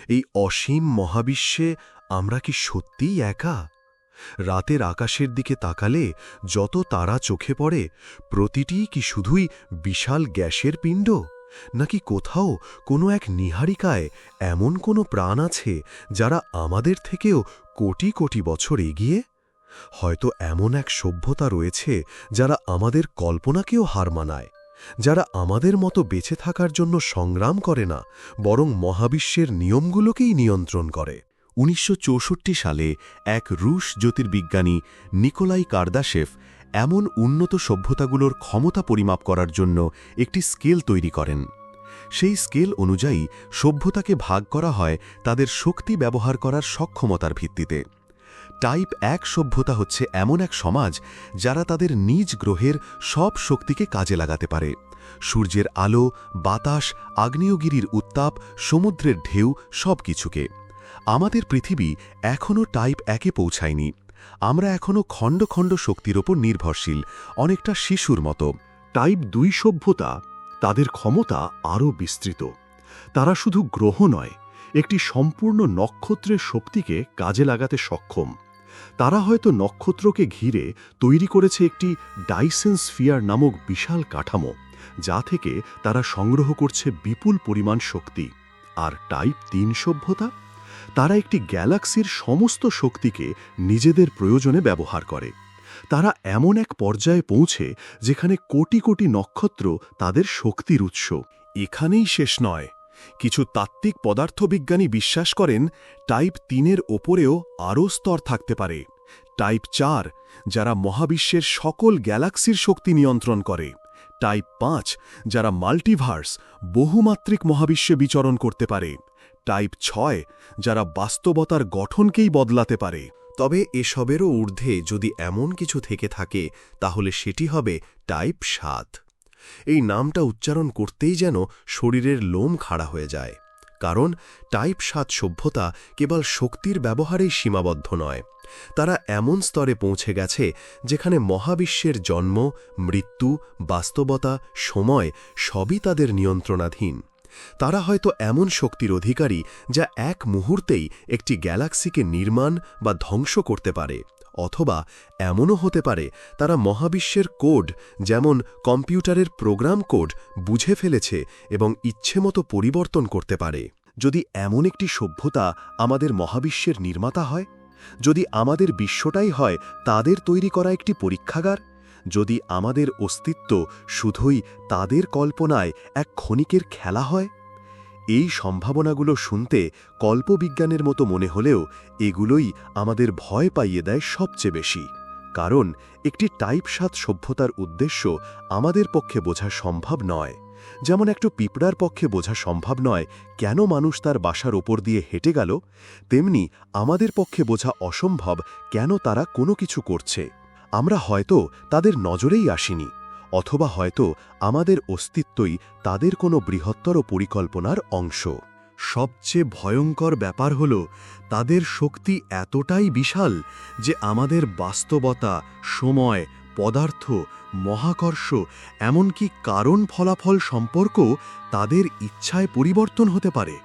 এই অসীম মহাবিশ্বে আমরা কি সত্যিই একা? রাতের আকাশের দিকে তাকালে যত তারা চোখে পড়ে প্রতিটিই কি শুধুই বিশাল গ্যাসের পিণ্ড, নাকি কোথাও কোনো এক নীহারিকায় এমন কোনো প্রাণ আছে যারা আমাদের থেকেও কোটি কোটি বছর এগিয়ে? হয়তো এমন এক সভ্যতা রয়েছে যারা আমাদের কল্পনাকেও হার মানায়, যারা আমাদের মতো বেঁচে থাকার জন্য সংগ্রাম করে না, বরং মহাবিশ্বের নিয়মগুলোকেই নিয়ন্ত্রণ করে। ১৯৬৪ সালে এক রুশ জ্যোতির্বিজ্ঞানী নিকোলাই কার্দাশেভ এমন উন্নত সভ্যতাগুলোর ক্ষমতা পরিমাপ করার জন্য একটি স্কেল তৈরি করেন। সেই স্কেল অনুযায়ী সভ্যতাকে ভাগ করা হয় তাদের শক্তি ব্যবহার করার সক্ষমতার ভিত্তিতে। টাইপ ১ সভ্যতা হচ্ছে এমন এক সমাজ যারা তাদের নিজ গ্রহের সব শক্তিকে কাজে লাগাতে পারে। সূর্যের আলো, বাতাস, আগ্নেয়গিরির উত্তাপ, সমুদ্রের ঢেউ, সব কিছুকে। আমাদের পৃথিবী এখনও টাইপ ১-এ পৌঁছায়নি। আমরা এখনও খণ্ড খণ্ড শক্তির ওপর নির্ভরশীল, অনেকটা শিশুর মতো। টাইপ ২ সভ্যতা, তাদের ক্ষমতা আরও বিস্তৃত। তারা শুধু গ্রহ নয়, একটি সম্পূর্ণ নক্ষত্রের শক্তিকে কাজে লাগাতে সক্ষম। তারা হয়তো নক্ষত্রকে ঘিরে তৈরি করেছে একটি ডাইসেন স্ফিয়ার নামক বিশাল কাঠামো, যা থেকে তারা সংগ্রহ করছে বিপুল পরিমাণ শক্তি। আর টাইপ ৩ সভ্যতা, তারা একটি গ্যালাক্সির সমস্ত শক্তিকে নিজেদের প্রয়োজনে ব্যবহার করে। তারা এমন এক পর্যায়ে পৌঁছে যেখানে কোটি কোটি নক্ষত্র তাদের শক্তির উৎস। এখানেই শেষ নয়। কিছু তাত্ত্বিক পদার্থবিজ্ঞানী বিশ্বাস করেন টাইপ ৩-এর ওপরেও আরও স্তর থাকতে পারে। টাইপ ৪, যারা মহাবিশ্বের সকল গ্যালাক্সির শক্তি নিয়ন্ত্রণ করে। টাইপ ৫, যারা মাল্টিভার্স, বহুমাত্রিক মহাবিশ্বে বিচরণ করতে পারে। টাইপ ৬, যারা বাস্তবতার গঠনকেই বদলাতে পারে। তবে এসবেরও ঊর্ধ্বে যদি এমন কিছু থেকে থাকে, তাহলে সেটি হবে টাইপ ৭। এই নামটা উচ্চারণ করতেই যেন শরীরের লোম খাড়া হয়ে যায়। কারণ টাইপ ৭ সভ্যতা কেবল শক্তির ব্যবহারেই সীমাবদ্ধ নয়। তারা এমন স্তরে পৌঁছে গেছে যেখানে মহাবিশ্বের জন্ম, মৃত্যু, বাস্তবতা, সময় সবই তাদের নিয়ন্ত্রণাধীন। তারা হয়তো এমন শক্তির অধিকারী যা এক মুহূর্তেই একটি গ্যালাক্সিকে নির্মাণ বা ধ্বংস করতে পারে। অথবা এমনও হতে পারে তারা মহাবিশ্বের কোড, যেমন কম্পিউটারের প্রোগ্রাম কোড, বুঝে ফেলেছে এবং ইচ্ছেমতো পরিবর্তন করতে পারে। যদি এমন একটি সভ্যতা আমাদের মহাবিশ্বের নির্মাতা হয়, যদি আমাদের বিশ্বটাই হয় তাদের তৈরি করা একটি পরীক্ষাগার, যদি আমাদের অস্তিত্ব শুধুই তাদের কল্পনায় এক ক্ষণিকের খেলা হয়, এই সম্ভাবনাগুলো শুনতে কল্পবিজ্ঞানের মতো মনে হলেও এগুলোই আমাদের ভয় পাইয়ে দেয় সবচেয়ে বেশি। কারণ একটি টাইপ ৭ সভ্যতার উদ্দেশ্য আমাদের পক্ষে বোঝা সম্ভব নয়। যেমন একটা পিঁপড়ার পক্ষে বোঝা সম্ভব নয় কেন মানুষ তার বাসার ওপর দিয়ে হেঁটে গেল, তেমনি আমাদের পক্ষে বোঝা অসম্ভব কেন তারা কোনো কিছু করছে। আমরা হয়তো তাদের নজরেই আসিনি, অথবা হয়তো আমাদের অস্তিত্বই তাদের কোনো বৃহত্তর পরিকল্পনার অংশ। সবচেয়ে ভয়ঙ্কর ব্যাপার হল তাদের শক্তি এতটাই বিশাল যে আমাদের বাস্তবতা, সময়, পদার্থ, মহাকর্ষ, এমনকি কারণ ফলাফল সম্পর্ক তাদের ইচ্ছায় পরিবর্তন হতে পারে।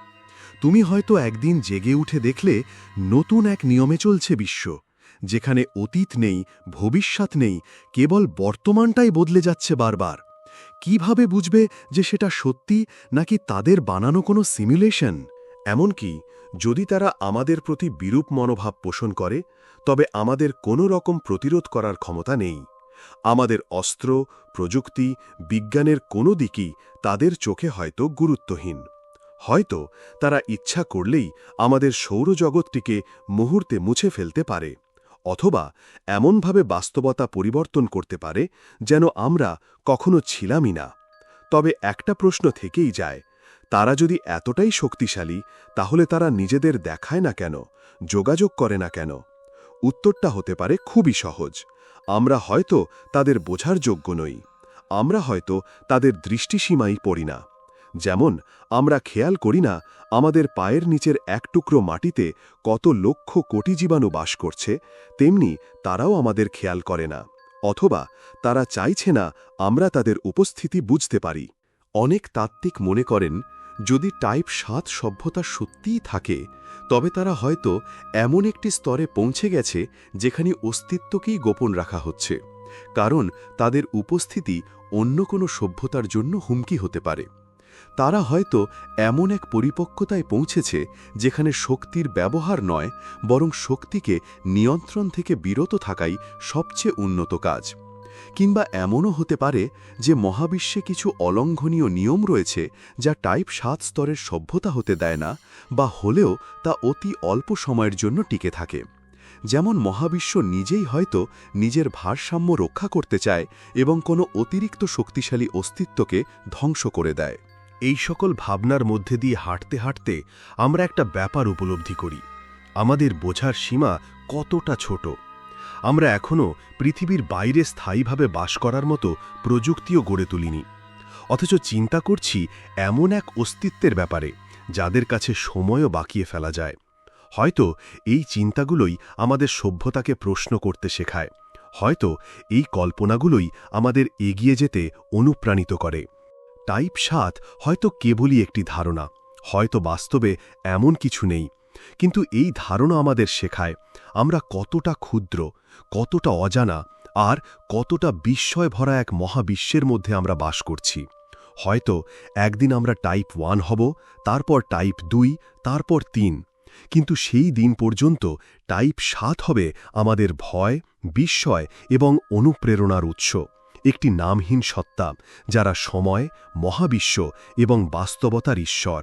তুমি হয়তো একদিন জেগে উঠে দেখলে নতুন এক নিয়মে চলছে বিশ্ব, যেখানে অতীত নেই, ভবিষ্যৎ নেই, কেবল বর্তমানটাই বদলে যাচ্ছে বারবার। কিভাবে বুঝবে যে সেটা সত্যি নাকি তাদের বানানো কোনো সিমুলেশন? এমনকি যদি তারা আমাদের প্রতি বিরূপ মনোভাব পোষণ করে, তবে আমাদের কোনো রকম প্রতিরোধ করার ক্ষমতা নেই। আমাদের অস্ত্র, প্রযুক্তি, বিজ্ঞানের কোনো দিকই তাদের চোখে হয়তো গুরুত্বহীন। হয়তো তারা ইচ্ছা করলেই আমাদের সৌরজগৎটিকে মুহূর্তে মুছে ফেলতে পারে, অথবা এমনভাবে বাস্তবতা পরিবর্তন করতে পারে যেন আমরা কখনো ছিলামই না। তবে একটা প্রশ্ন থেকেই যায়, তারা যদি এতটাই শক্তিশালী, তাহলে তারা নিজেদের দেখায় না কেন, যোগাযোগ করে না কেন? উত্তরটা হতে পারে খুবই সহজ। আমরা হয়তো তাদের বোঝার যোগ্য নই। আমরা হয়তো তাদের দৃষ্টিসীমাই পড়ি না। যেমন আমরা খেয়াল করি না আমাদের পায়ের নিচের এক টুকরো মাটিতে কত লক্ষ কোটি জীবাণু বাস করছে, তেমনি তারাও আমাদের খেয়াল করে না। অথবা তারা চাইছে না আমরা তাদের উপস্থিতি বুঝতে পারি। অনেক তাত্ত্বিক মনে করেন যদি টাইপ 7 সভ্যতা সত্যিই থাকে তবে তারা হয়তো এমন একটি স্তরে পৌঁছে গেছে যেখানে অস্তিত্বকেই গোপন রাখা হচ্ছে, কারণ তাদের উপস্থিতি অন্য কোনো সভ্যতার জন্য হুমকি হতে পারে। তারা হয়তো এমন এক পরিপক্কতায় পৌঁছেছে যেখানে শক্তির ব্যবহার নয়, বরং শক্তিকে নিয়ন্ত্রণ থেকে বিরত থাকাই সবচেয়ে উন্নত কাজ। কিংবা এমনও হতে পারে যে মহাবিশ্বে কিছু অলঙ্ঘনীয় নিয়ম রয়েছে যা টাইপ 7 স্তরের সভ্যতা হতে দেয় না, বা হলেও তা অতি অল্প সময়ের জন্য টিকে থাকে। যেমন মহাবিশ্ব নিজেই হয়তো নিজের ভারসাম্য রক্ষা করতে চায় এবং কোনো অতিরিক্ত শক্তিশালী অস্তিত্বকে ধ্বংস করে দেয়। এই সকল ভাবনার মধ্যে দিয়ে হাঁটতে হাঁটতে আমরা একটা ব্যাপার উপলব্ধি করি, আমাদের বোঝার সীমা কতটা ছোট। আমরা এখনও পৃথিবীর বাইরে স্থায়ীভাবে বাস করার মতো প্রযুক্তিও গড়ে তুলিনি, অথচ চিন্তা করছি এমন এক অস্তিত্বের ব্যাপারে যাদের কাছে সময়ও বাকিয়ে ফেলা যায়। হয়তো এই চিন্তাগুলোই আমাদের সভ্যতাকে প্রশ্ন করতে শেখায়, হয়তো এই কল্পনাগুলোই আমাদের এগিয়ে যেতে অনুপ্রাণিত করে। টাইপ 7 হয়তো কেবলই একটি ধারণা, হয়তো বাস্তবে এমন কিছু নেই, কিন্তু এই ধারণা আমাদের শেখায় আমরা কতটা ক্ষুদ্র, কতটা অজানা আর কতটা বিস্ময় ভরা এক মহাবিশ্বের মধ্যে আমরা বাস করছি। হয়তো একদিন আমরা টাইপ 1 হব, তারপর টাইপ 2, তারপর 3, কিন্তু সেই দিন পর্যন্ত টাইপ 7 হবে আমাদের ভয়, বিস্ময় এবং অনুপ্রেরণার উৎস, একটি নামহীন সত্তা যারা সময়, মহাবিশ্ব এবং বাস্তবতার ঈশ্বর।